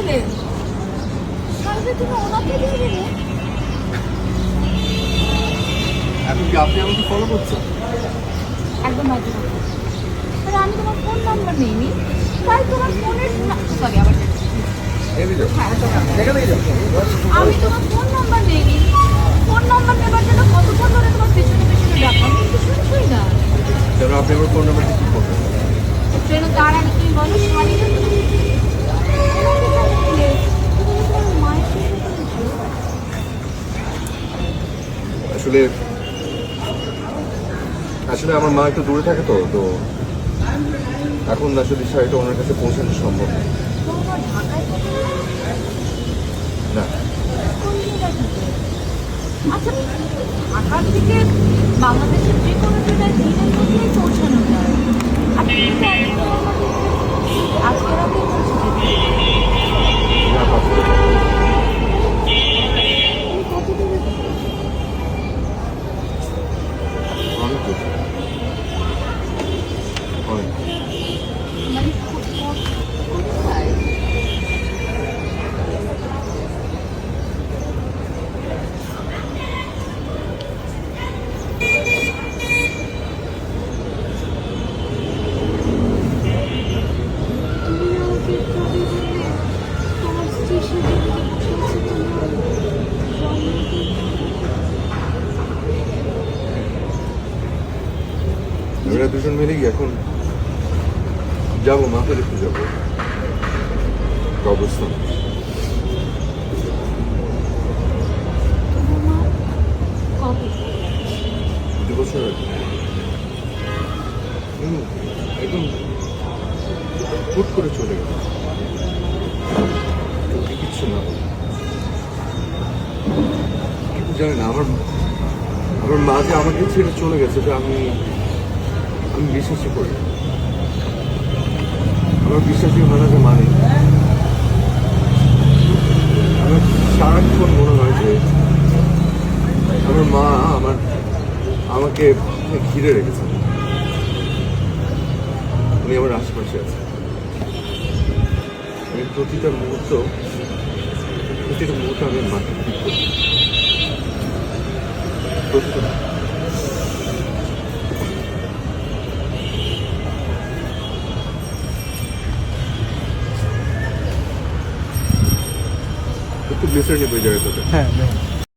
দিলে সারাদিন তুমি ওনাকে দিয়ে দিলে। এখন কি আপনি আমাকে ফলো করছেন? একদম বাজে কথা। আরে আমি তোমার ফোন নাম্বার নিইনি, তাই তোমার ফোনের সরি আবার আমি তোমার ফোন নাম্বার নিইনি। ফোন নাম্বার নেবার জন্য কতক্ষণ ধরে তোমার পেছনে পেছনে ডাকলাম, কিন্তু শুনছই না। কেন আপনি আমার ফোন নাম্বারটা কি করবেন? ট্রেন তার আগে তুমি বলো শাড়ি আসলে আসলে আমার মা একটু দূরে থাকে, তো তো এখন আসলে শাড়িটা ওনার কাছে পৌঁছানো সম্ভব না। না, আচ্ছা, ঢাকার থেকে বাংলাদেশের যে কোনো ট্রেনের দিনের মধ্যেই পৌঁছানো যায়। আপনি আজকে রাতে পৌঁছে যেতে না, পাঠাতে পারবো না। কত দূরে অনেক দূর, অনেক। মানে কোথায়? আমরা দুজন মিলেই এখন যাবো, মাকে দেখতে যাবো কবরস্থান। কবে? 2 বছর আগে একদম হুট করে চলে গেল, কাউকে কিচ্ছু না বলে। কিন্তু জানি না, আমার মা যে আমাকে ছেড়ে চলে গেছে, এটা আমি বিশ্বাসই করি না। আমার বিশ্বাসই হয় না যে মানে আমার সারাক্ষণ মনে হয় যে আমার মা আমাকে ঘিরে রেখেছে, উনি আমার আশেপাশে আছে। আমি প্রতিটা মুহূর্ত আমি মাকে ফিল করি, প্রতিটা। একটু ব্লেসার নেবে জায়গাটাতে। হ্যাঁ